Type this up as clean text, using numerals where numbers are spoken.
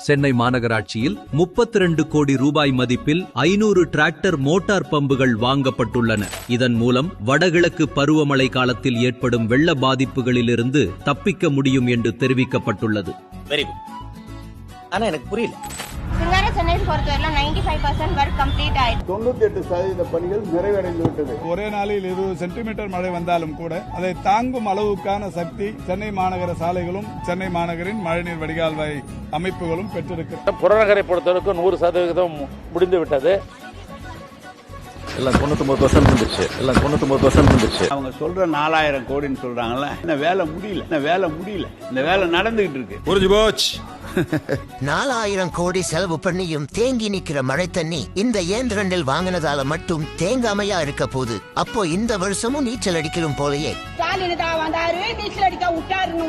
சென்னை மாநகராட்சியில் 32 கோடி ரூபாய் மதிப்பில் 500 டிராக்டர் மோட்டார் பம்புகள் வாங்கப்பட்டுள்ளன. இதன் மூலம் வடகிழக்கு பருவமழை காலத்தில் ஏற்படும் வெள்ள பாதிப்புகளிலிருந்து தப்பிக்க முடியும் என்று தெரிவிக்கப்பட்டுள்ளது. ஆனா எனக்கு புரியல. சிங்கார சென்னை பொறுத்தவரை 95% வரை கம்ப்ளீட் ஆயிடுச்சு. 98% பணிகள் நிறைவடைந்து விட்டது. ஒரே நாளில் 20 சென்டிமீட்டர் மழை வந்தாலும் கூட அதை தாங்கும் அளவுக்கான சக்தி சென்னை மாநகர சாலைகளும் சென்னை மாநகரின் மழைநீர் வடிகால்வாய் அமைப்புகளும் பெற்றிருக்கிறது. புறநகரை பொறுத்தவரைக்கும் 100% முடிந்து விட்டது. எல்லாம் 99% முடிஞ்சிருச்சு. அவங்க சொல்ற 4000 கோடின்னு சொல்றாங்கல்ல, இந்த வேலை முடியல. இந்த வேலை நடந்துகிட்டு இருக்கு. புரிஞ்சு போச்சு. 4000 கோடி செலவு பண்ணியும் தேங்கி நிக்கிற மழை தண்ணி இந்த இயந்திரங்கள் வாங்கினதால மட்டும் தேங்காமையா இருக்க போது. அப்போ இந்த வருஷமும் நீச்சல் அடிக்கணும் போலயே. ஸ்டாலின் தான் வந்தாரு, நீச்சல் அடிக்க விட்டாருன்னு